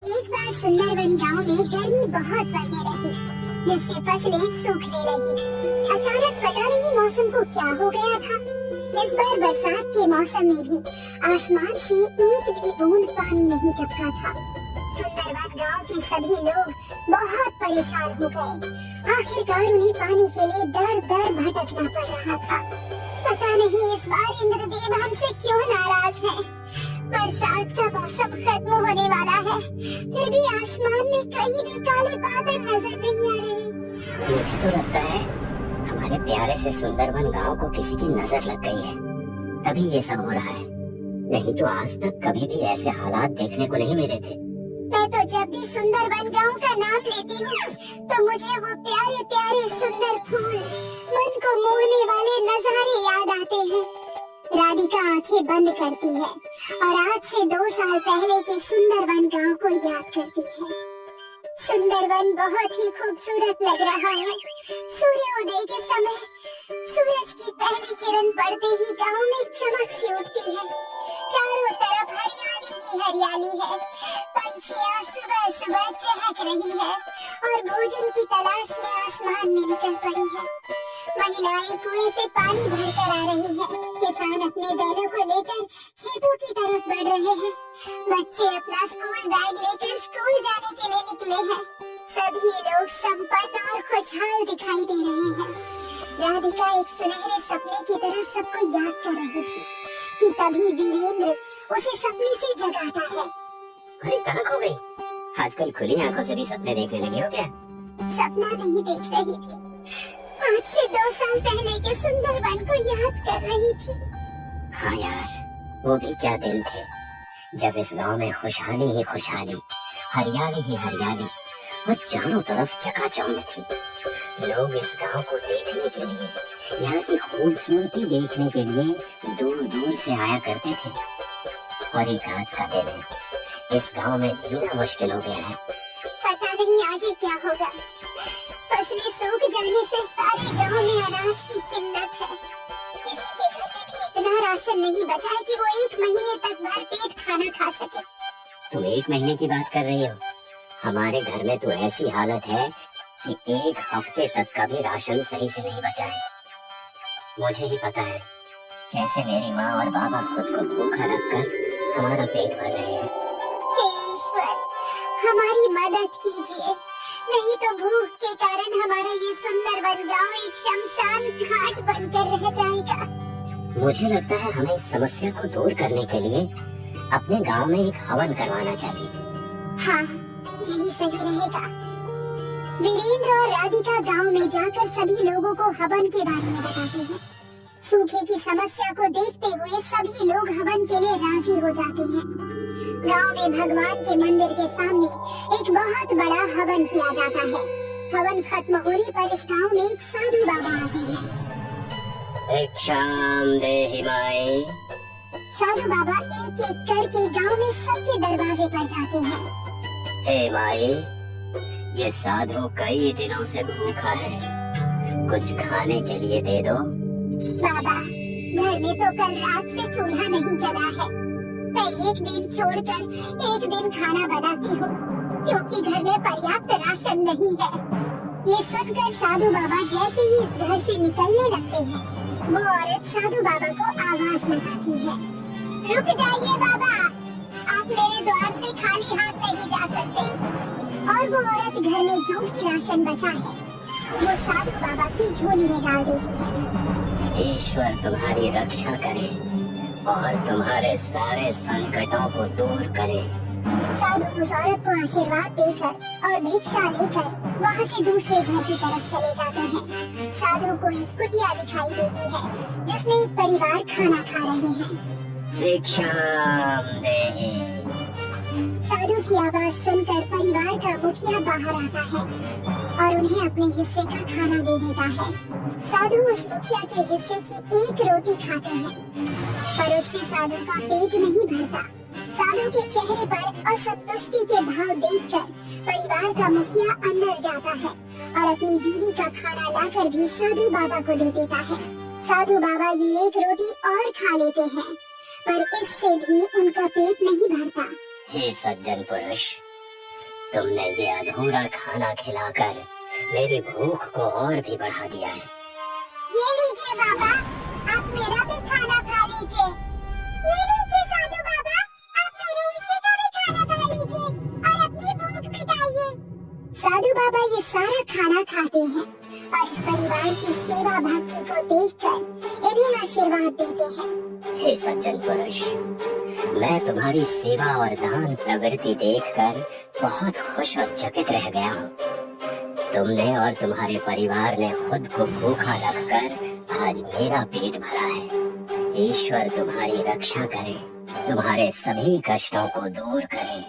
एक बार सुंदरवन गांव में गर्मी बहुत बढ़ने लगी, जिससे फसलें सूखने लगी। अचानक पता नहीं मौसम को क्या हो गया था। इस बार बरसात के मौसम में भी आसमान से एक भी बूंद पानी नहीं टपका था। सुंदरवन गांव के सभी लोग बहुत परेशान हो गए। आखिरकार उन्हें पानी के लिए दर दर भटकना पड़ रहा था। पता नहीं इस बार इंद्रदेव हमसे क्यों नाराज हैं। बरसात का मौसम खत्म होने वाला है, फिर भी आसमान में कहीं भी काले बादल नजर नहीं आ रहे। मुझे तो लगता है हमारे प्यारे से सुंदरवन गांव को किसी की नजर लग गई है, तभी ये सब हो रहा है। नहीं तो आज तक कभी भी ऐसे हालात देखने को नहीं मिले थे। मैं तो जब भी सुंदरवन गांव का नाम लेती हूँ तो मुझे वो प्यारे प्यारे सुंदर फूल, मन को मोहने वाले नजारे याद आते हैं। राधिका आंखें बंद करती है और आज से 2 साल पहले के सुंदरवन गांव को याद करती है। सुंदरवन बहुत ही खूबसूरत लग रहा है। सूर्योदय के समय सूरज की पहली किरण पड़ते ही गांव में चमक सी उठती है। चारों तरफ हरियाली ही हरियाली है। पंछियां सुबह सुबह चहक रही है और भोजन की तलाश में आसमान में निकल पड़ी है। महिलाएं कुएं से पानी भरकर आ रही हैं। किसान अपने बैलों को लेकर खेतों की तरफ बढ़ रहे हैं। बच्चे अपना स्कूल बैग लेकर स्कूल जाने के लिए निकले हैं। सभी लोग संपन्न और खुशहाल दिखाई दे रहे हैं। राधिका एक सुनहरे सपने की तरह सबको याद कर रही थी कि तभी वीरेंद्र उसे सपने से जगाता है। अरे कहाँ खो गई? आजकल खुली आंखों से भी सपने देखने लगी हो क्या? सपना नहीं देख रही थी, आज से 2 साल पहले के सुंदरवन को याद कर रही थी। हाँ यार, वो भी क्या दिन थे जब इस गांव में खुशहाली ही खुशहाली, हरियाली ही हरियाली और चारों तरफ चकाचौंध थी। लोग इस गांव को देखने के लिए, यहाँ की खूबसूरती देखने के लिए दूर दूर से आया करते थे। और एक आज का दिन है, इस गांव में जीना मुश्किल हो गया है। पता नहीं आगे क्या होगा। फसलें सूख जाने से सारे गांव में अनाज की किल्लत है। किसी के घर में भी इतना राशन नहीं बचा है कि वो 1 महीने तक भरपेट खाना खा सके। तुम 1 महीने की बात कर रही हो? हमारे घर में तो ऐसी हालत है कि 1 हफ्ते तक का भी राशन सही से नहीं बचा है। मुझे ही पता है कैसे मेरी माँ और बाबा खुद को भूखा रखकर हमारा पेट भर रहे हैं। हे ईश्वर, हमारी मदद कीजिए, नहीं तो भूख के कारण हमारा ये सुंदरवन गांव एक शमशान घाट बनकर रह जाएगा। मुझे लगता है हमें इस समस्या को दूर करने के लिए अपने गांव में एक हवन करवाना चाहिए। हाँ, यही सही रहेगा। वीरेंद्र और राधिका गांव में जाकर सभी लोगों को हवन के बारे में बताते हैं। सूखे की समस्या को देखते हुए सभी लोग हवन के लिए राजी हो जाते हैं। गांव में भगवान के मंदिर के सामने एक बहुत बड़ा हवन किया जाता है। हवन खत्म होने पर इस गांव में एक साधु बाबा आते हैं। भिक्षाम देहि माई। साधु बाबा एक एक करके गांव में सबके दरवाजे पर जाते हैं। हे माई, ये साधु कई दिनों से भूखा है, कुछ खाने के लिए दे दो। बाबा, घर में तो कल रात से चूल्हा नहीं जला है। मैं 1 दिन छोड़कर 1 दिन खाना बनाती हूँ, क्योंकि घर में पर्याप्त राशन नहीं है। ये सुनकर साधु बाबा जैसे ही इस घर से निकलने लगते हैं, वो औरत साधु बाबा को आवाज लगाती है। रुक जाइए बाबा, आप मेरे द्वार से खाली हाथ नहीं जा सकते। और वो औरत घर में जो भी राशन बचा है, वो साधु बाबा की झोली में डाल देती है। ईश्वर तुम्हारी रक्षा करे और तुम्हारे सारे संकटों को दूर करे। साधु उस औरत को आशीर्वाद देकर और भिक्षा लेकर वहाँ से दूसरे घर की तरफ चले जाते हैं। साधु को एक कुटिया दिखाई देती है, जिसमें एक परिवार खाना खा रहे हैं। भिक्षाम देहि। साधु की आवाज सुनकर परिवार का मुखिया बाहर आता है और उन्हें अपने हिस्से का खाना दे देता है। साधु उस मुखिया के हिस्से की 1 रोटी खाते हैं, पर उससे साधु का पेट नहीं भरता। साधु के चेहरे पर असंतुष्टि के भाव देखकर परिवार का मुखिया अंदर जाता है और अपनी बीवी का खाना लाकर भी साधु बाबा को दे देता है। साधु बाबा ये 1 रोटी और खा लेते हैं, पर इससे भी उनका पेट नहीं भरता। हे सज्जन पुरुष, तुमने ये अधूरा खाना खिलाकर मेरी भूख को और भी बढ़ा दिया है। ये लीजिए बाबा, आप मेरा भी खाना खा लीजिए। ये लीजिए साधु बाबा, आप मेरे हिस्से का भी खाना खा लीजिए और अपनी भूख मिटाइए। साधु बाबा ये सारा खाना खाते हैं और इस परिवार की सेवा भक्ति को देखकर इन्हें आशीर्वाद देते हैं। हे सज्जन पुरुष, मैं तुम्हारी सेवा और दान प्रवृत्ति देखकर बहुत खुश और चकित रह गया हूँ। तुमने और तुम्हारे परिवार ने खुद को भूखा रखकर आज मेरा पेट भरा है। ईश्वर तुम्हारी रक्षा करे, तुम्हारे सभी कष्टों को दूर करे।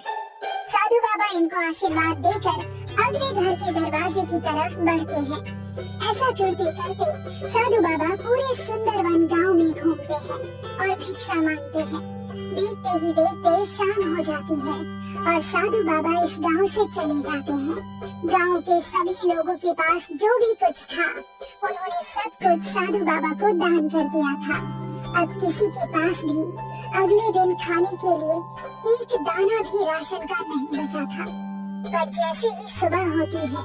साधु बाबा इनको आशीर्वाद देकर अगले घर के दरवाजे की तरफ बढ़ते हैं। ऐसा करते करते साधु बाबा पूरे सुंदरवन गांव में घूमते हैं और भिक्षा मांगते हैं। देखते ही देखते शाम हो जाती है और साधु बाबा इस गांव से चले जाते हैं। गांव के सभी लोगों के पास जो भी कुछ था उन्होंने सब कुछ साधु बाबा को दान कर दिया था। अब किसी के पास भी अगले दिन खाने के लिए एक दाना भी राशन का नहीं बचा था। पर जैसे ही सुबह होती है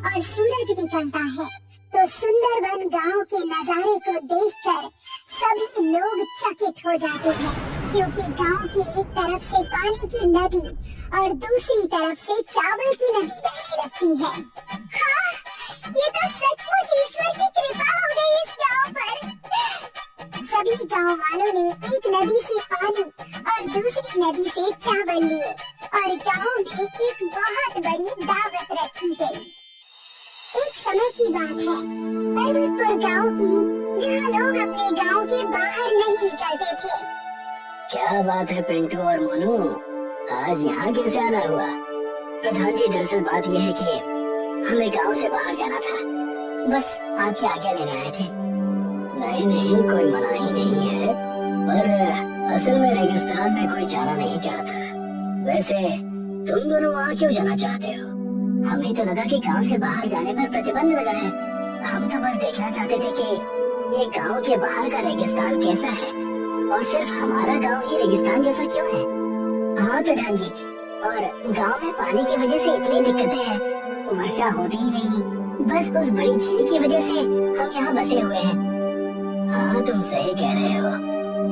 और सूरज निकलता है तो सुंदरवन गांव के नजारे को देखकर सभी लोग चकित हो जाते हैं, क्योंकि गांव की एक तरफ से पानी की नदी और दूसरी तरफ से चावल की नदी बहने लगती है। हाँ, ये तो सचमुच ईश्वर की कृपा हो गई इस गांव पर। सभी गांव वालों ने एक नदी से पानी और दूसरी नदी से चावल लिए और गांव में एक बहुत बड़ी दावत रखी गई। एक समय की बात है, पर्वतपुर गांव की, जहां लोग अपने गांव के बाहर नहीं निकलते थे। क्या बात है पिंटू और मोनू, आज यहाँ कैसे आना हुआ? प्रधान जी, दरअसल बात यह है कि हमें गांव से बाहर जाना था, बस आपकी आज्ञा लेने आए थे। नहीं नहीं, कोई मना ही नहीं है, पर असल में रेगिस्तान में कोई जाना नहीं चाहता। वैसे तुम दोनों वहाँ क्यों जाना चाहते हो? हमें तो लगा कि गांव से बाहर जाने पर प्रतिबंध लगा है। हम तो बस देखना चाहते थे कि ये गांव के बाहर का रेगिस्तान कैसा है और सिर्फ हमारा गांव ही रेगिस्तान जैसा क्यों है। हाँ प्रधान जी, और गांव में पानी की वजह से इतनी दिक्कतें हैं, वर्षा होती ही नहीं, बस उस बड़ी झील की वजह से हम यहाँ बसे हुए हैं। हाँ तुम सही कह रहे हो,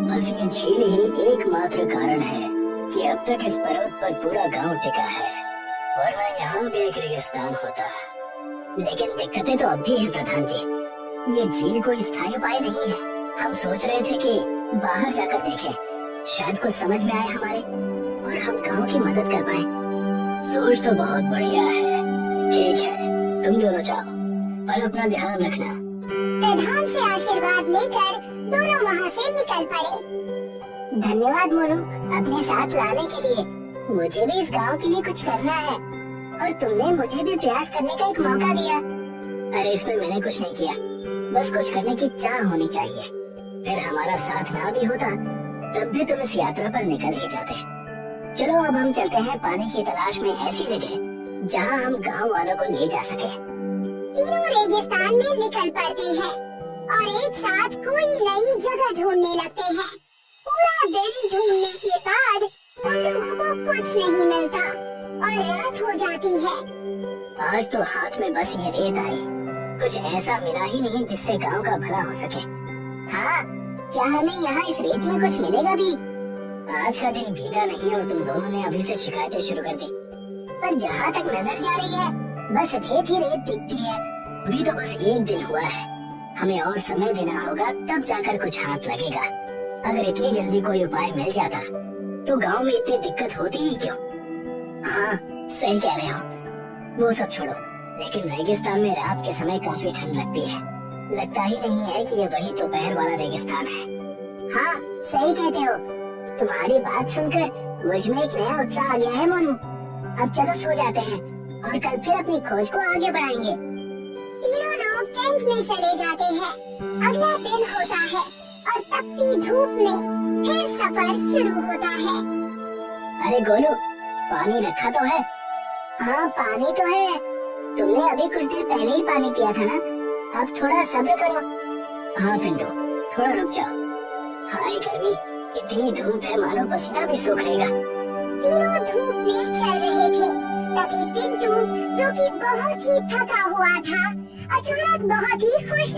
बस ये झील ही एकमात्र कारण है कि अब तक इस पर्वत पर पूरा गांव टिका है, वरना यहाँ भी एक रेगिस्तान होता। लेकिन दिक्कतें तो अब भी है प्रधान जी, ये झील कोई स्थायी उपाय नहीं है। हम सोच रहे थे कि बाहर जाकर देखें, शायद कुछ समझ में आए हमारे और हम गांव की मदद कर पाए। सोच तो बहुत बढ़िया है, ठीक है तुम दोनों जाओ और अपना ध्यान रखना। प्रधान से आशीर्वाद लेकर दोनों वहाँ से निकल पड़े। धन्यवाद मोनू, अपने साथ लाने के लिए। मुझे भी इस गांव के लिए कुछ करना है और तुमने मुझे भी प्रयास करने का एक मौका दिया। अरे इसमें मैंने कुछ नहीं किया, बस कुछ करने की चाह होनी चाहिए। फिर हमारा साथ ना भी होता तब भी तुम इस यात्रा पर निकल ही जाते। चलो अब हम चलते हैं पानी की तलाश में ऐसी जगह जहाँ हम गांव वालों को ले जा सके। तीनों रेगिस्तान में निकल पड़ते हैं और एक साथ कोई नई जगह ढूंढने लगते हैं। पूरा दिन ढूंढने के बाद उन लोगों को कुछ नहीं मिलता और रात हो जाती है। आज तो हाथ में बस ये रेत आई, कुछ ऐसा मिला ही नहीं जिससे गांव का भला हो सके। हाँ, क्या हमें यहाँ इस रेत में कुछ मिलेगा भी? आज का दिन बीता नहीं और तुम दोनों ने अभी से शिकायतें शुरू कर दी। पर जहाँ तक नजर जा रही है बस रेत ही रेत दिखती है। अभी तो बस एक दिन हुआ है, हमें और समय देना होगा, तब जाकर कुछ हाथ लगेगा। अगर इतनी जल्दी कोई उपाय मिल जाता तो गांव में इतनी दिक्कत होती ही क्यों? हाँ सही कह रहे हो, वो सब छोड़ो, लेकिन रेगिस्तान में रात के समय काफी ठंड लगती है। लगता ही नहीं है कि ये वही दोपहर वाला रेगिस्तान है। हाँ सही कहते हो, तुम्हारी बात सुनकर मुझ में एक नया उत्साह आ गया है मोनू। अब चलो सो जाते हैं और कल फिर अपनी खोज को आगे बढ़ाएंगे। तीनों लोग टेंट में चले जाते हैं। अगला दिन होता है और तपती धूप में फिर सफर शुरू होता है। अरे गोलू, पानी रखा तो है? हाँ पानी तो है, तुमने अभी कुछ देर पहले ही पानी पिया था ना, अब थोड़ा सब्र करो। हाँ पिंटू, थोड़ा रुक जाओ। हाय गर्मी, इतनी धूप है मानो पसीना भी सूख लेगा। तीनों धूप में चल रहे थे, तभी पिंटू, जो कि बहुत ही थका हुआ था, अचानक बहुत ही खुश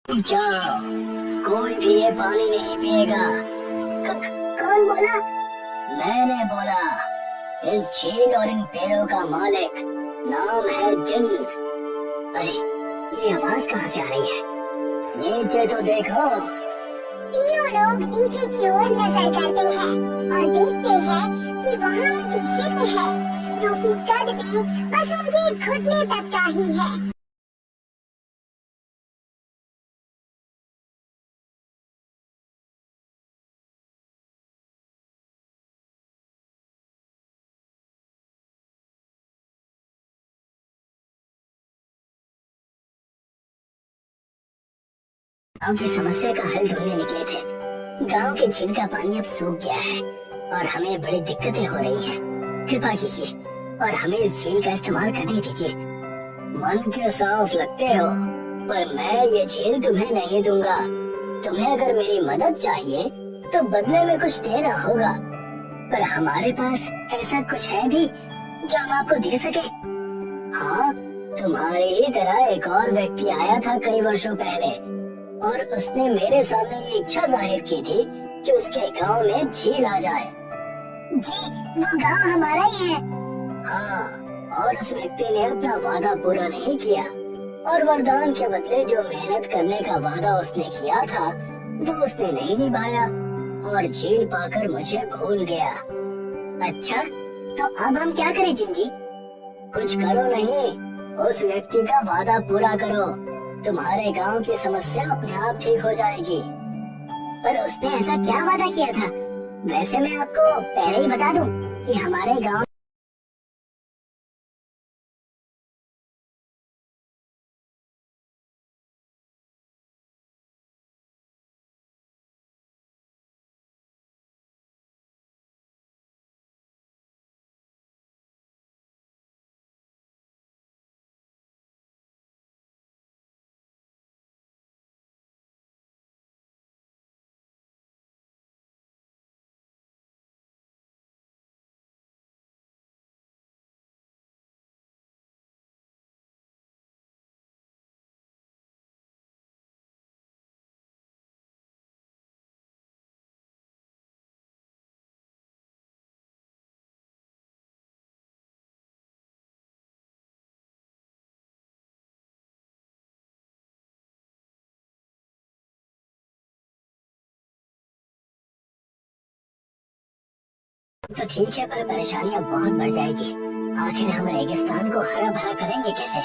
जाओ, कोई भी ये पानी नहीं पिएगा। कौन बोला? मैंने बोला। इस झील और इन पेड़ों का मालिक नाम है जिन। अरे, ये आवाज कहाँ से आ रही है? नीचे तो देखो। तीनों लोग नीचे की ओर नजर करते हैं और देखते हैं कि वहाँ एक जिन है, जो कि कद में बस उनके घुटने तक का ही है। गांव की समस्या का हल ढूंढने निकले थे। गांव के झील का पानी अब सूख गया है और हमें बड़ी दिक्कतें हो रही हैं। कृपा कीजिए और हमें इस झील का इस्तेमाल करने दीजिए। मन के साफ लगते हो, पर मैं ये झील तुम्हें नहीं दूंगा। तुम्हें अगर मेरी मदद चाहिए तो बदले में कुछ देना होगा, पर हमारे पास ऐसा कुछ है भी जो हम आपको दे सके। हाँ, तुम्हारी ही तरह एक और व्यक्ति आया था कई वर्षों पहले और उसने मेरे सामने ये इच्छा जाहिर की थी कि उसके गांव में झील आ जाए। जी, वो गांव हमारा ही है। हाँ, और उस व्यक्ति ने अपना वादा पूरा नहीं किया और वरदान के बदले जो मेहनत करने का वादा उसने किया था वो उसने नहीं निभाया और झील पाकर मुझे भूल गया। अच्छा, तो अब हम क्या करें जिन जी? कुछ करो नहीं, उस व्यक्ति का वादा पूरा करो। तुम्हारे गांव की समस्या अपने आप ठीक हो जाएगी। पर उसने ऐसा क्या वादा किया था? वैसे मैं आपको पहले ही बता दूं कि हमारे गांव तो ठीक है, पर परेशानी अब बहुत बढ़ जाएगी। आखिर हम रेगिस्तान को हरा भरा करेंगे कैसे?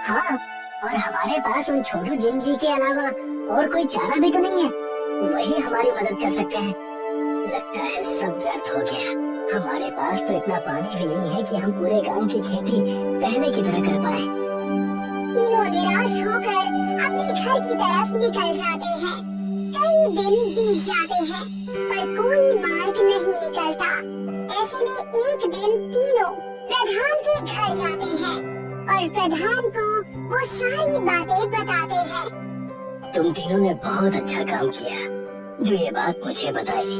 हाँ, और हमारे पास उन छोटू जिन जी के अलावा और कोई चारा भी तो नहीं है। वही हमारी मदद कर सकते हैं। लगता है सब व्यर्थ हो गया। हमारे पास तो इतना पानी भी नहीं है कि हम पूरे गांव की खेती पहले की तरह कर पाए। तीनों निराश होकर अपने घर की तरफ निकल जाते हैं। कई दिन बीत जाते हैं पर कोई मार्ग नहीं निकलता। ऐसे में एक दिन तीनों प्रधान के घर जाते हैं और प्रधान को वो सारी बातें बताते हैं। तुम तीनों ने बहुत अच्छा काम किया जो ये बात मुझे बताई।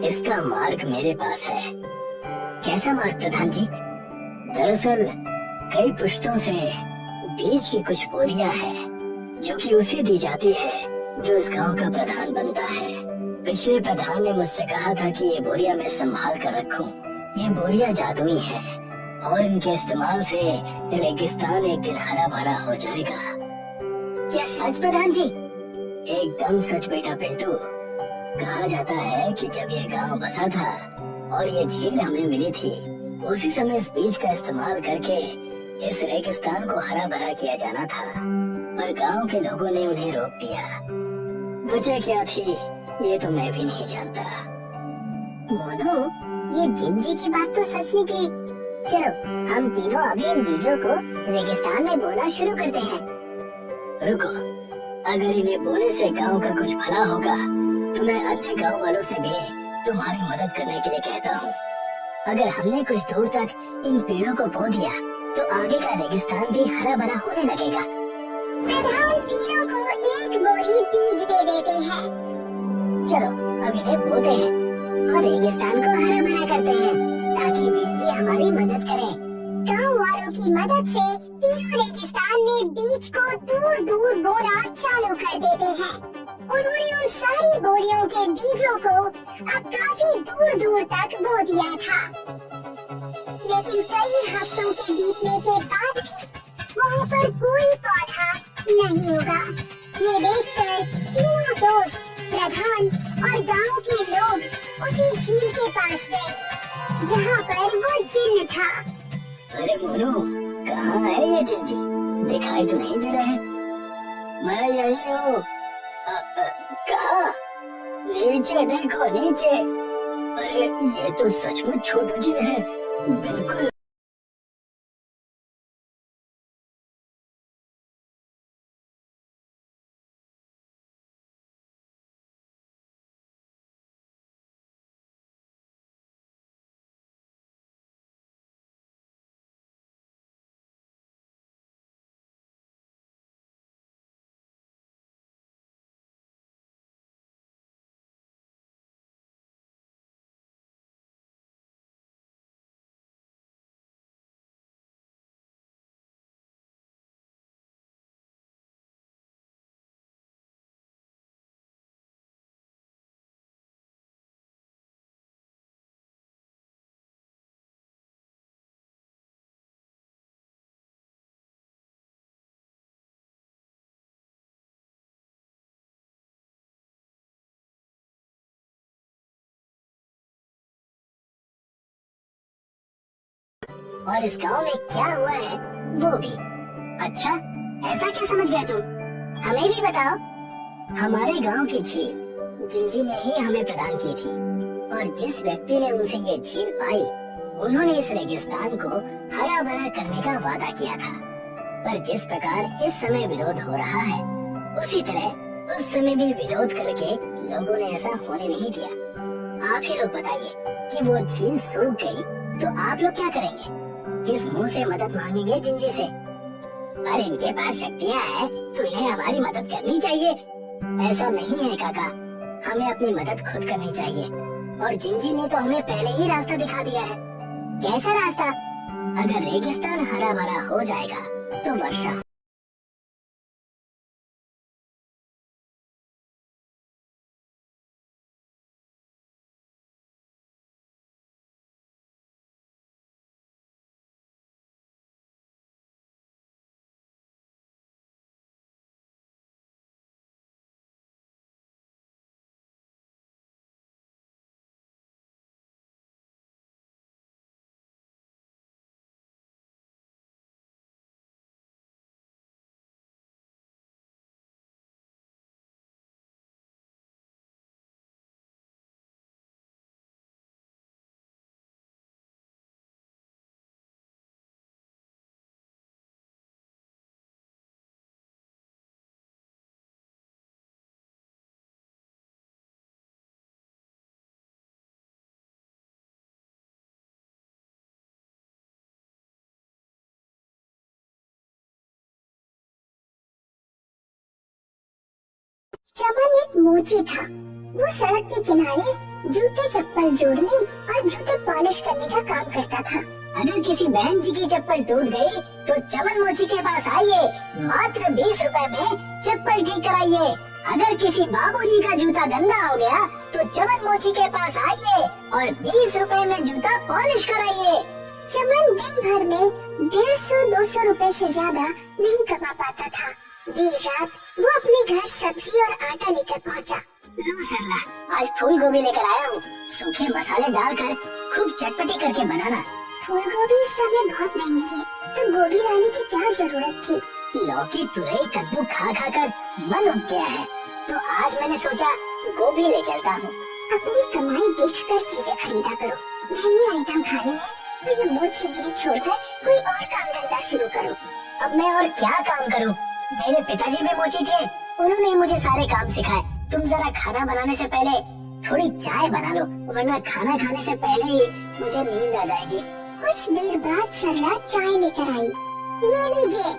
इसका मार्ग मेरे पास है। कैसा मार्ग प्रधान जी? दरअसल कई पुश्तों से बीज की कुछ बोरियां हैं जो कि उसे दी जाती है जो इस गांव का प्रधान बनता है। पिछले प्रधान ने मुझसे कहा था कि ये बोरियां मैं संभाल कर रखूं। ये बोरियां जादुई हैं और इनके इस्तेमाल से रेगिस्तान एक दिन हरा भरा हो जाएगा। क्या सच प्रधान जी? एकदम सच बेटा पिंटू। कहा जाता है कि जब ये गांव बसा था और ये झील हमें मिली थी, उसी समय इस बीज का इस्तेमाल करके इस रेगिस्तान को हरा भरा किया जाना था, पर गांव के लोगों ने उन्हें रोक दिया। वजह क्या थी ये तो मैं भी नहीं जानता। मोनू, ये जिंजी की बात तो सच निकली। चलो हम तीनों अभी इन बीजों को रेगिस्तान में बोना शुरू करते हैं। रुको, अगर इन्हें बोने से गांव का कुछ भला होगा तो मैं अन्य गांव वालों से भी तुम्हारी मदद करने के लिए कहता हूँ। अगर हमने कुछ दूर तक इन पेड़ों को बो दिया तो आगे का रेगिस्तान भी हरा भरा होने लगेगा। प्रधान तीनों को एक बोरी बीज दे देते हैं। चलो अब इन्हें बोते हैं और रेगिस्तान को हरा भरा करते हैं ताकि जिंजी हमारी मदद करे। गांव वालों की मदद से तीनों रेगिस्तान में बीज को दूर दूर बोना चालू कर देते हैं। उन्होंने उन सारी बोरियों के बीजों को अब काफी दूर दूर तक बो दिया था, लेकिन कई हफ्तों के बीतने के बाद भी वहाँ पर कोई पौधा नहीं उगा। ये देखकर तीनों दोस्त, प्रधान और गांव के लोग उसी झील के पास गए जहाँ पर वो जिन्न था। अरे मोनू, कहाँ है ये जिंजी? दिखाई तो नहीं दे रहा है। मैं यही हूँ। कहाँ? नीचे देखो, नीचे। अरे ये तो सचमुच छोटू जी है, बिल्कुल। और इस गांव में क्या हुआ है वो भी। अच्छा, ऐसा क्या समझ गए तुम? हमें भी बताओ। हमारे गांव की झील जिंजी ने ही हमें प्रदान की थी, और जिस व्यक्ति ने उनसे ये झील पाई उन्होंने इस रेगिस्तान को हरा भरा करने का वादा किया था। पर जिस प्रकार इस समय विरोध हो रहा है उसी तरह उस समय भी विरोध करके लोगों ने ऐसा होने नहीं दिया। आप ही लोग बताइए कि वो झील सूख गई तो आप लोग क्या करेंगे? किस मुंह से मदद मांगेंगे जिंजी से? पर इनके पास शक्तियाँ हैं तो इन्हें हमारी मदद करनी चाहिए। ऐसा नहीं है काका, हमें अपनी मदद खुद करनी चाहिए, और जिंजी ने तो हमें पहले ही रास्ता दिखा दिया है। कैसा रास्ता? अगर रेगिस्तान हरा भरा हो जाएगा तो वर्षा चमन एक मोची था। वो सड़क के किनारे जूते चप्पल जोड़ने और जूते पॉलिश करने का काम करता था। अगर किसी बहन जी की चप्पल टूट गई तो चमन मोची के पास आइए, मात्र 20 रुपए में चप्पल ठीक कराइए। अगर किसी बाबूजी का जूता गंदा हो गया तो चमन मोची के पास आइए और 20 रुपए में जूता पॉलिश कराइए। चमन दिन भर में 150-200 रुपए से ज्यादा नहीं कमा पाता था। देर रात वो अपने घर सब्जी और आटा लेकर पहुंचा। लो सरला, आज फूल गोभी लेकर आया हूँ। सूखे मसाले डालकर खूब चटपटी करके बनाना, फूल गोभी इस समय बहुत महंगी है, तो गोभी लाने की क्या जरूरत थी। लौकी तुरई कद्दू खा खा कर मन उब गया है, तो आज मैंने सोचा गोभी ले चलता हूँ। अपनी कमाई देखकर चीजें खरीदा करो, महंगे आइटम खाने हैं तो ये मोच से गिरी छोड़कर कोई और काम धंधा शुरू करो। अब मैं और क्या काम करूँ? मेरे पिताजी भी मोची थे, उन्होंने मुझे सारे काम सिखाए। तुम जरा खाना बनाने से पहले थोड़ी चाय बना लो, वरना खाना खाने से पहले ही मुझे नींद आ जाएगी। कुछ देर बाद सरला चाय लेकर आई। ये लीजिए,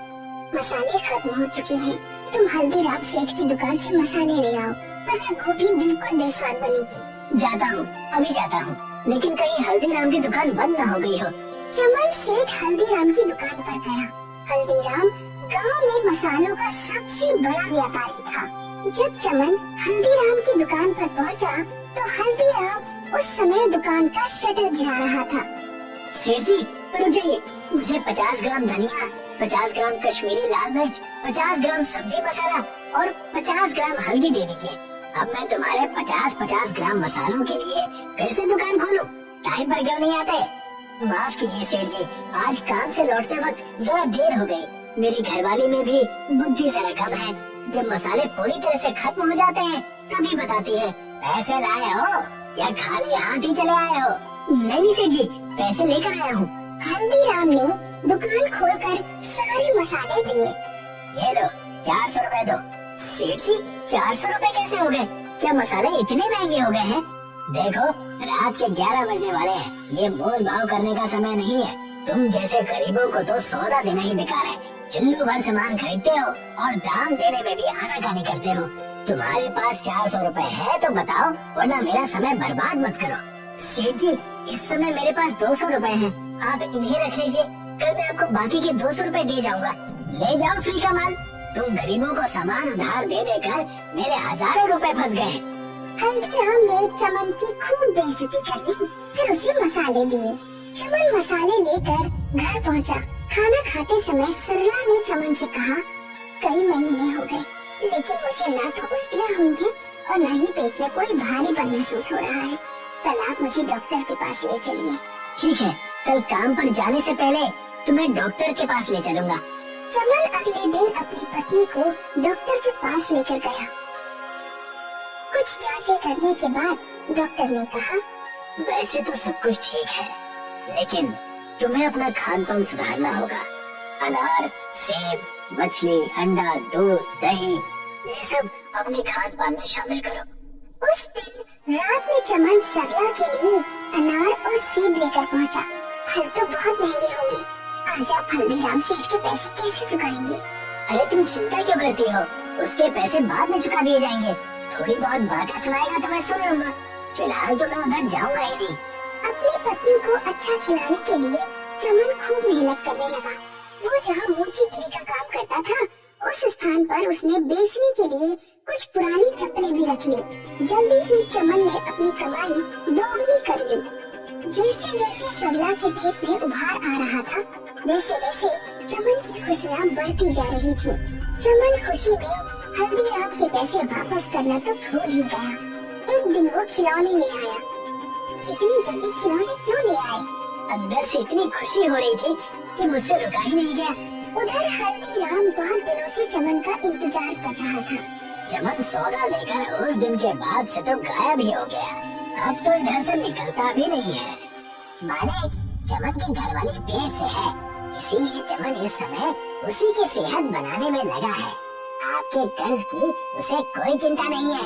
मसाले खत्म हो चुके हैं, तुम हल्दीराम सेठ की दुकान से मसाले ले आओ, वरना गोभी बिल्कुल बेस्वाद बनेगी। जाता हूँ, अभी जाता हूँ, लेकिन कहीं हल्दीराम की दुकान बंद न हो गई हो। चमन सेठ हल्दीराम की दुकान पर गया। हल्दीराम गांव में मसालों का सबसे बड़ा व्यापारी था। जब चमन हल्दीराम की दुकान पर पहुंचा, तो हल्दीराम उस समय दुकान का शटर गिरा रहा था। सेठ जी रुक जाइए, मुझे 50 ग्राम धनिया, 50 ग्राम कश्मीरी लाल मिर्च, 50 ग्राम सब्जी मसाला और 50 ग्राम हल्दी दे दीजिए। अब मैं तुम्हारे 50-50 ग्राम मसालों के लिए फिर से दुकान खोलूं? टाइम पर क्यों नहीं आते? माफ कीजिए सेठ जी, आज काम से लौटते वक्त जरा देर हो गई। मेरी घरवाली में भी बुद्धि जरा कम है, जब मसाले पूरी तरह से खत्म हो जाते हैं तभी बताती है। पैसे लाए हो या खाली हाथ ही चले आए हो? नहीं सेठ जी, पैसे लेकर आया हूँ। हल्दीराम ने दुकान खोलकर सारे मसाले दिए। ये लो 400 रुपए दो। सेठ जी 400 रुपए कैसे हो गए? क्या मसाले इतने महंगे हो गए हैं? देखो रात के 11 बजने वाले हैं, ये मोल भाव करने का समय नहीं है। तुम जैसे गरीबों को तो सौदा देना ही बेकार है। चुल्लू भर सामान खरीदते हो और दाम देने में भी आनाकानी करते हो। तुम्हारे पास 400 रुपए है तो बताओ, वरना मेरा समय बर्बाद मत करो। सेठ जी इस समय मेरे पास 200 रुपए हैं, आप इन्हें रख लीजिए, कल मैं आपको बाकी के 200 रुपए दे जाऊंगा। ले जाओ फ्री का माल। तुम गरीबों को सामान उधार दे देकर मेरे हजारों रुपए फंस गए। हल्दीराम ने चमन की खूब बेइज्जती कर ली, फिर उसे मसाले दिए। चमन मसाले लेकर घर पहुंचा। खाना खाते समय सरला ने चमन से कहा, कई महीने हो गए, लेकिन मुझे ना तो उल्टियाँ हुई हैं और न ही पेट में कोई भारीपन महसूस हो रहा है। कल आप मुझे डॉक्टर के पास ले चलिए। ठीक है, कल काम पर जाने से पहले तुम्हें डॉक्टर के पास ले चलूंगा। चमन अगले दिन अपनी पत्नी को डॉक्टर के पास लेकर गया। कुछ जांचें करने के बाद डॉक्टर ने कहा, वैसे तो सब कुछ ठीक है, लेकिन तुम्हें अपना खान पान सुधारना होगा। अनार, सेब, मछली, अंडा, दूध, दही, ये सब अपने खान पान में शामिल करो। उस दिन रात में चमन सरला के लिए अनार और सेब लेकर पहुंचा। फल तो बहुत महंगे होंगे, आज आप हल्दीराम सेठ के पैसे कैसे चुकाएंगे? अरे तुम चिंता क्यों करती हो, उसके पैसे बाद में चुका दिए जाएंगे। थोड़ी बहुत बातें सुनाएगा तो मैं सुन लूंगा, फिलहाल तो मैं उधर जाऊंगा ही नहीं। अपनी पत्नी को अच्छा खिलाने के लिए चमन खूब मेहनत करने लगा। वो जहाँ मोची गिरी का काम करता था, उस स्थान पर उसने बेचने के लिए कुछ पुरानी चप्पलें भी रख ली। जल्दी ही चमन ने अपनी कमाई दोगुनी कर ली। जैसे जैसे सरला के पेट में उभार आ रहा था, वैसे वैसे चमन की खुशियाँ बढ़ती जा रही थी। चमन खुशी में हल्दीराम के पैसे वापस करना तो भूल ही गया। एक दिन वो खिलौने ले आया। इतनी जल्दी खिलौने क्यों ले आए? अंदर से इतनी खुशी हो रही थी कि मुझसे रुका ही नहीं गया। उधर हल्दीराम बहुत दिनों से चमन का इंतजार कर रहा था। चमन सौदा लेकर उस दिन के बाद से तो गायब ही हो गया, अब तो इधर से निकलता भी नहीं है। माने चमन की घरवाली पेट से है, इसीलिए चमन इस समय उसी की सेहत बनाने में लगा है। आपके कर्ज की उसे कोई चिंता नहीं है।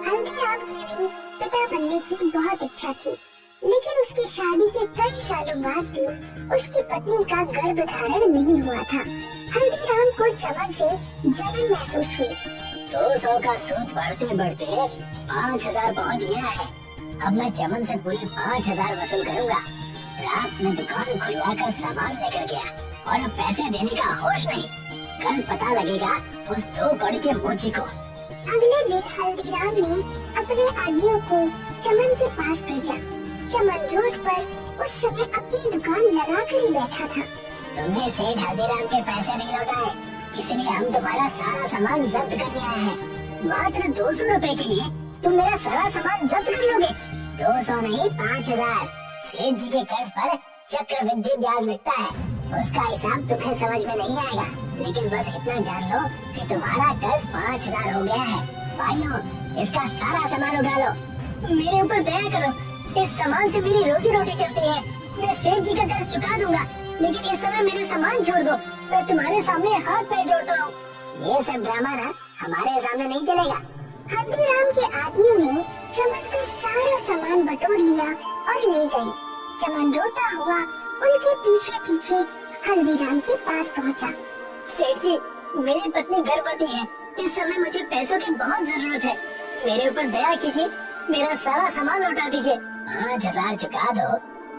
हल्दीराम की भी पिता बनने की बहुत इच्छा थी, लेकिन उसकी शादी के कई सालों बाद भी उसकी पत्नी का गर्भ धारण नहीं हुआ था। हल्दीराम को चमन से जलन महसूस हुई। 200 का सूद बढ़ते बढ़ते 5000 पहुंच गया है। अब मैं चमन से पूरे 5000 वसूल करूंगा। रात में दुकान खुलवाकर सामान लेकर गया और अब पैसे देने का होश नहीं। कल पता लगेगा उस 2 कौड़ी के मोची को। अगले दिन हल्दीराम ने अपने आदमियों को चमन के पास भेजा। चमन रोड पर उस समय अपनी दुकान लगा कर ही बैठा था। तुमने सेठ हल्दीराम के पैसे नहीं लौटाए, इसलिए हम तुम्हारा सारा सामान जब्त करने आए हैं। मात्र 200 रुपए के लिए तुम मेरा सारा सामान जब्त कर लोगे? 200 नहीं 5000। सेठ जी के कर्ज पर चक्रवृद्धि ब्याज लगता है, उसका हिसाब तुम्हें समझ में नहीं आएगा, लेकिन बस इतना जान लो कि तुम्हारा कर्ज 5,000 हो गया है। भाइयों, इसका सारा सामान उठा लो। मेरे ऊपर दया करो, इस सामान से मेरी रोजी रोटी चलती है। मैं सेठ जी का कर्ज चुका दूंगा, लेकिन इस समय मेरा सामान छोड़ दो। मैं तुम्हारे सामने हाथ पैर जोड़ता हूँ। ये सब ड्रामा ना हमारे सामने नहीं चलेगा। हल्दीराम के आदमियों ने चमन का सारा सामान बटोर लिया और ले गए। चमन रोता हुआ उनके पीछे पीछे हल्दीराम के पास पहुंचा। सेठ जी, मेरी पत्नी गर्भवती है। इस समय मुझे पैसों की बहुत जरूरत है। मेरे ऊपर दया कीजिए, मेरा सारा सामान लौटा दीजिए। 5,000 चुका दो,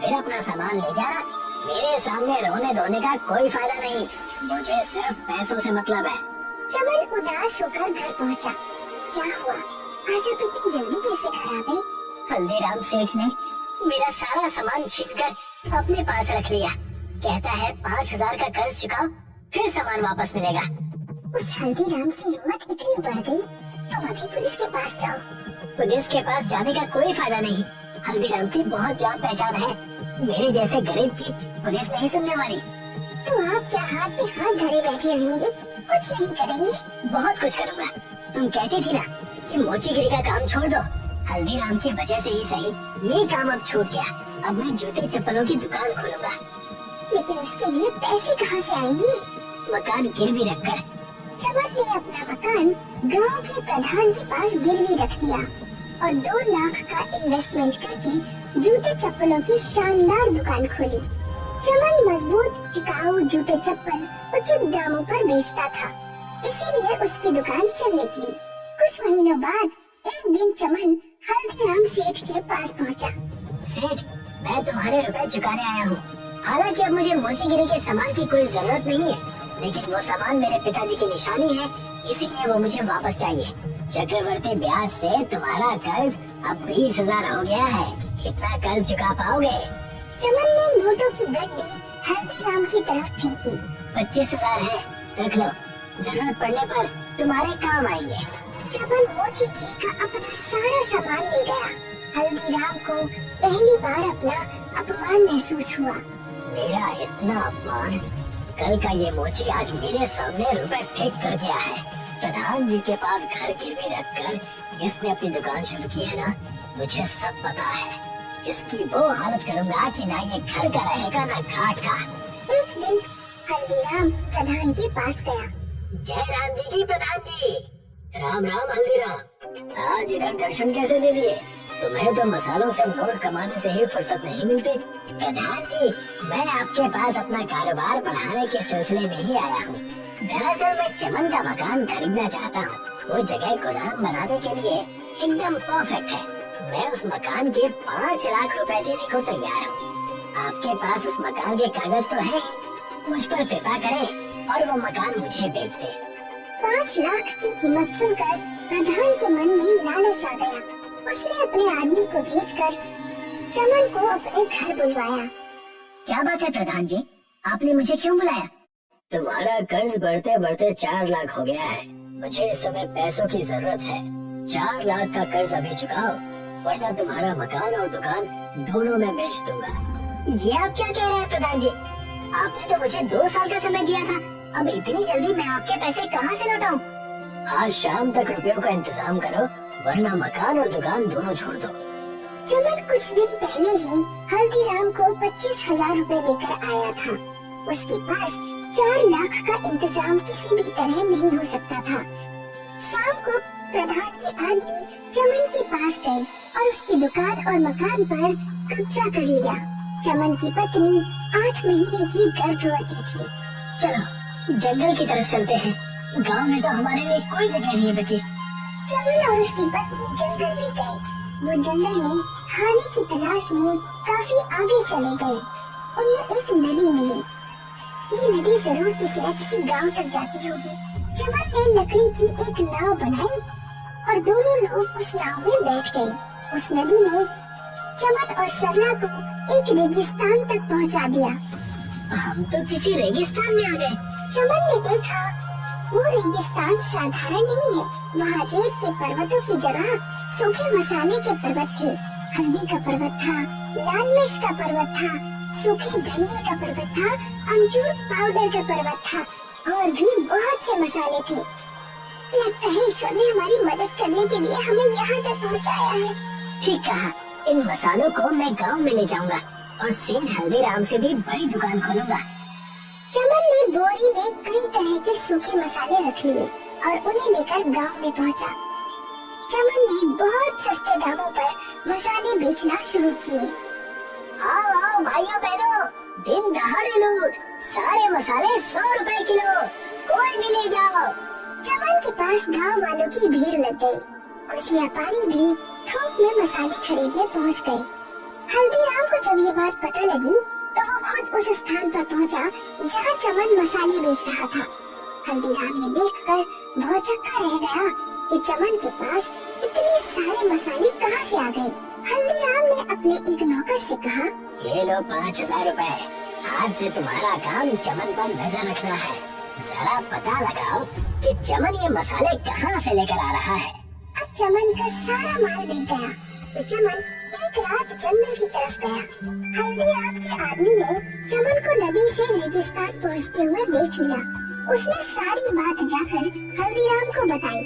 फिर अपना सामान ले जाना। मेरे सामने रोने धोने का कोई फायदा नहीं, मुझे सिर्फ पैसों से मतलब है। चमन उदास होकर घर पहुंचा। क्या हुआ, आज आप इतनी जल्दी कैसे घर आ गए? हल्दीराम सेठ ने मेरा सारा सामान छीनकर अपने पास रख लिया। कहता है 5,000 का कर्ज चुकाओ, फिर सामान वापस मिलेगा। उस हल्दीराम की हिम्मत इतनी बढ़ गई, तुम अभी पुलिस के पास जाओ। पुलिस के पास जाने का कोई फायदा नहीं। हल्दीराम की बहुत जान पहचान है, मेरे जैसे गरीब की पुलिस नहीं सुनने वाली। तो आप क्या हाथ पे हाथ धरे बैठे रहेंगे, कुछ नहीं करेंगे? बहुत कुछ करूँगा। तुम कहती थी ना कि मोचीगिरी का काम छोड़ दो। हल्दीराम की वजह से ही सही ये काम अब छूट गया। अब मैं जूते चप्पलों की दुकान खोलूंगा। लेकिन उसके लिए पैसे कहाँ से आएंगे? मकान गिरवी रखकर। चमन ने अपना मकान गांव के प्रधान के पास गिरवी रख दिया और 2 लाख का इन्वेस्टमेंट करके जूते चप्पलों की शानदार दुकान खोली। चमन मजबूत टिकाऊ जूते चप्पल उचित दामों पर बेचता था, इसीलिए उसकी दुकान चल निकली। कुछ महीनों बाद एक दिन चमन हल्दीराम सेठ के पास पहुंचा। सेठ, मैं तुम्हारे रुपए चुकाने आया हूँ। हालांकि अब मुझे मोचीगिरी के सामान की कोई जरूरत नहीं है, लेकिन वो सामान मेरे पिताजी की निशानी है, इसीलिए वो मुझे वापस चाहिए। चक्रवर्ती ब्याज से तुम्हारा कर्ज अब 20,000 हो गया है। इतना कर्ज चुका पाओगे? चमन ने नोटों की गड्डी हल्दीराम की तरफ फेंकी। 25,000 है, रख लो, जरूरत पड़ने पर तुम्हारे काम आएंगे। चमन मोचीगिरी का अपना सारा सामान ले गया। हल्दीराम को पहली बार अपना अपमान महसूस हुआ। मेरा इतना अपमान, कल का ये मोची आज मेरे सामने रुपए फेंक कर गया है। प्रधान जी के पास घर गिरवी रखकर इसने अपनी दुकान शुरू की है ना, मुझे सब पता है। इसकी वो हालत करूंगा कि ना ये घर का रहेगा ना घाट का। एक दिन हल्दीराम प्रधान के पास गया। जय राम जी की प्रधान जी। राम राम हल्दीराम, आज इधर दर्शन कैसे दे दिए? तुम्हें तो मसालों से नोट कमाने से ही फुर्सत नहीं मिलती। प्रधान जी, मैं आपके पास अपना कारोबार बढ़ाने के सिलसिले में ही आया हूँ। दरअसल मैं चमन का मकान खरीदना चाहता हूँ। वो जगह गोदाम बनाने के लिए एकदम परफेक्ट है। मैं उस मकान के 5 लाख रुपए देने को तैयार हूँ। आपके पास उस मकान के कागज तो है ही, मुझ पर कृपा करें और वो मकान मुझे बेच दे। 5 लाख की कीमत सुनकर प्रधान के मन में लालच आ गया। उसने अपने आदमी को भेजकर चमन को अपने घर बुलवाया। क्या बात है प्रधान जी, आपने मुझे क्यों बुलाया? तुम्हारा कर्ज बढ़ते बढ़ते 4 लाख हो गया है। मुझे इस समय पैसों की जरूरत है। 4 लाख का कर्ज अभी चुकाओ, वरना तुम्हारा मकान और दुकान दोनों में बेच दूंगा। ये आप क्या कह रहे हैं प्रधान जी? आपने तो मुझे 2 साल का समय दिया था। अब इतनी जल्दी मैं आपके पैसे कहाँ से लौटाऊं? आज शाम तक रुपयों का इंतजाम करो, वरना मकान और दुकान दोनों छोड़ दो। चमन कुछ दिन पहले ही हल्दीराम को 25,000 रुपए देकर आया था। उसके पास 4 लाख का इंतजाम किसी भी तरह नहीं हो सकता था। शाम को प्रधान के आदमी चमन के पास गए और उसकी दुकान और मकान पर कब्जा कर लिया। चमन की पत्नी 8 महीने की गर्भवती थी। चलो जंगल की तरफ चलते हैं, गांव में तो हमारे लिए कोई जगह नहीं बची। चमन और उसकी पत्नी जंगल में गए। वो जंगल में खाने की तलाश में काफी आगे चले गए। उन्हें एक नदी मिली। ये नदी जरूर किसी न किसी गांव तक जाती होगी। चमन ने लकड़ी की एक नाव बनाई और दोनों लोग उस नाव में बैठ गए। उस नदी ने चमन और सरला को एक रेगिस्तान तक पहुंचा दिया। हम तो किसी रेगिस्तान में आ गए। चमन ने देखा वो रेगिस्तान साधारण नहीं है। वहाँ रेत के पर्वतों की जगह सूखे मसाले के पर्वत थे। हल्दी का पर्वत था, लाल मिर्च का पर्वत था, सूखे धनिये का पर्वत था, अमचूर पाउडर का पर्वत था और भी बहुत से मसाले थे। लगता है ईश्वर ने हमारी मदद करने के लिए हमें यहाँ तक पहुँचाया है। ठीक कहा, इन मसालों को मैं गांव में ले जाऊंगा और सेठ हल्दीराम से भी बड़ी दुकान खोलूंगा। चमन ने बोरी में कई तरह के सूखे मसाले रख लिए और उन्हें लेकर गांव में पहुंचा। चमन ने बहुत सस्ते दामों पर मसाले बेचना शुरू किए। आओ आओ भाइयों बहनों, दिन दहाड़े लूट, सारे मसाले 100 रुपए किलो, कोई भी ले जाओ। चमन के पास गांव वालों की भीड़ लग गई। कुछ व्यापारी भी थोक में मसाले खरीदने पहुंच गए। हल्दीराम को जब ये बात पता लगी तो वो खुद उस स्थान पर पहुंचा जहां चमन मसाले बेच रहा था। हल्दीराम ये देखकर भौचक्का रह गया कि चमन के पास इतने सारे मसाले कहां से आ गए। हल्दीराम ने अपने एक नौकर से कहा, ये लो 5000 रुपए, आज से तुम्हारा काम चमन पर नजर रखना है। जरा पता लगाओ कि चमन ये मसाले कहाँ से लेकर आ रहा है। अब चमन का सारा माल बिक गया तो चमन एक रात जंगल की तरफ गया। हल्दीराम के आदमी ने चमन को नदी से रेगिस्तान पहुँचते हुए देख लिया। उसने सारी बात जाकर हल्दीराम को बताई।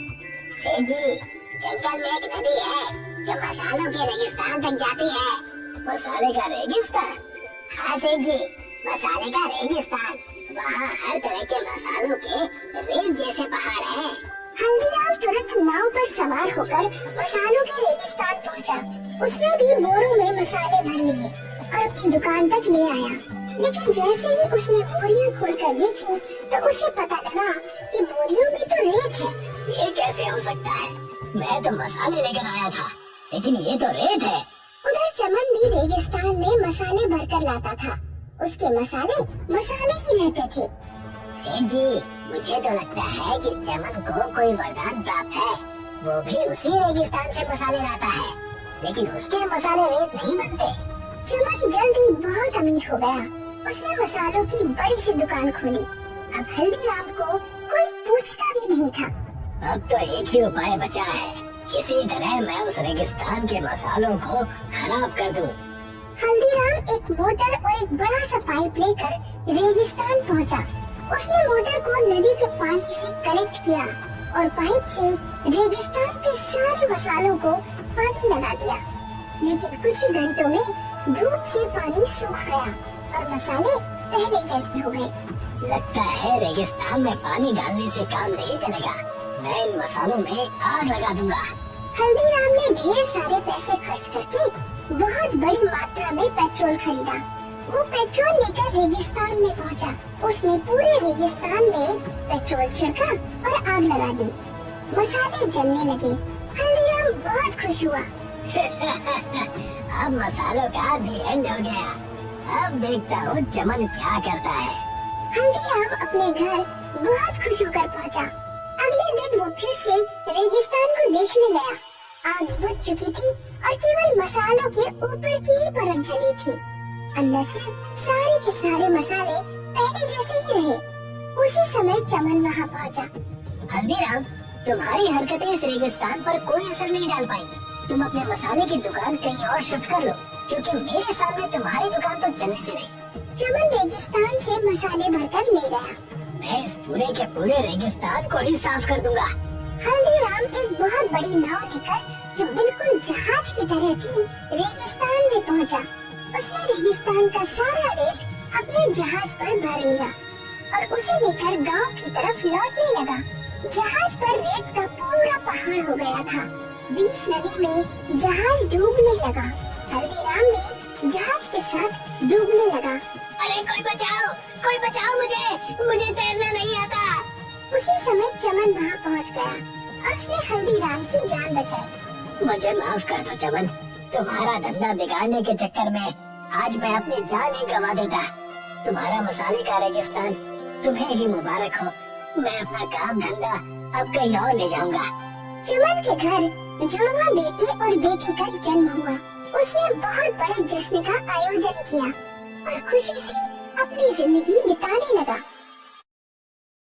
सेठ जी, जंगल में एक नदी है जो मसालों के रेगिस्तान तक जाती है। मसाले का रेगिस्तान? हाँ सेठ जी, मसाले का रेगिस्तान। वहाँ हर तरह के मसालों के रेत जैसे पहाड़ हैं। हल्दीराम तुरंत नाव पर सवार होकर मसालों के रेगिस्तान पहुंचा। उसने भी बोरों में मसाले भर लिए और अपनी दुकान तक ले आया। लेकिन जैसे ही उसने बोरियां खोलकर देखी तो उसे पता लगा कि बोरियों में तो रेत है। ये कैसे हो सकता है? मैं तो मसाले लेकर आया था, लेकिन ये तो रेत है। उधर चमन भी रेगिस्तान में मसाले भरकर लाता था। उसके मसाले ही रहते थे। सेठ जी, मुझे तो लगता है कि चमन को कोई वरदान प्राप्त है। वो भी उसी रेगिस्तान से मसाले लाता है, लेकिन उसके मसाले रेत नहीं बनते। चमन जल्द ही बहुत अमीर हो गया। उसने मसालों की बड़ी सी दुकान खोली। अब हल्दीराम को कोई पूछता भी नहीं था। अब तो एक ही उपाय बचा है, किसी तरह मैं उस रेगिस्तान के मसालों को खराब कर दूं। हल्दीराम एक मोटर और एक बड़ा सा पाइप लेकर रेगिस्तान पहुंचा। उसने मोटर को नदी के पानी से कनेक्ट किया और पाइप से रेगिस्तान के सारे मसालों को पानी लगा दिया। लेकिन कुछ ही घंटों में धूप से पानी सूख गया और मसाले पहले जैसे हो गए। लगता है रेगिस्तान में पानी डालने से काम नहीं चलेगा। मैं इन मसालों में आग लगा दूंगा। हल्दीराम ने ढेर सारे पैसे खर्च करके बहुत बड़ी मात्रा में पेट्रोल खरीदा। वो पेट्रोल लेकर रेगिस्तान में पहुंचा। उसने पूरे रेगिस्तान में पेट्रोल छिड़का और आग लगा दी। मसाले जलने लगे। हल्दीराम बहुत खुश हुआ। अब मसालों का दी एंड हो गया। अब देखता हूँ चमन क्या करता है। हल्दीराम अपने घर बहुत खुश होकर पहुंचा। अगले दिन वो फिर से रेगिस्तान को देखने गया। आग बुझ चुकी थी और केवल मसालों के ऊपर की ही परत जली थी। अंदर से सारे के सारे मसाले पहले जैसे ही रहे। उसी समय चमन वहाँ पहुँचा। हल्दीराम, तुम्हारी हरकतें इस रेगिस्तान पर कोई असर नहीं डाल पाएंगी। तुम अपने मसाले की दुकान कहीं और शिफ्ट कर लो, क्योंकि मेरे सामने तुम्हारी दुकान तो चलने से नहीं। चमन रेगिस्तान से मसाले भरकर ले गया। मैं इस पूरे के पूरे रेगिस्तान को ही साफ कर दूंगा। हल्दीराम एक बहुत बड़ी नाव लेकर, जो बिल्कुल जहाज की तरह थी, रेगिस्तान में पहुंचा। उसने रेगिस्तान का सारा रेत अपने जहाज पर भर लिया और उसे लेकर गांव की तरफ लौटने लगा। जहाज पर रेत का पूरा पहाड़ हो गया था। बीच नदी में जहाज डूबने लगा। हल्दीराम भी जहाज के साथ डूबने लगा। अरे कोई बचाओ मुझे तैरना नहीं आता। उसी समय चमन वहाँ पहुँच गया और उसने हल्दीराम की जान बचाई। मुझे माफ कर दो चमन, तुम्हारा धंधा बिगाड़ने के चक्कर में आज मैं अपनी जान ही गंवा देता। तुम्हारा मसाले का रेगिस्तान तुम्हें ही मुबारक हो। मैं अपना काम धंधा अब कहीं और ले जाऊंगा। चमन के घर जुड़वा बेटे और बेटी का जन्म हुआ। उसने बहुत बड़े जश्न का आयोजन किया और खुशी से अपनी जिंदगी बिताने लगा।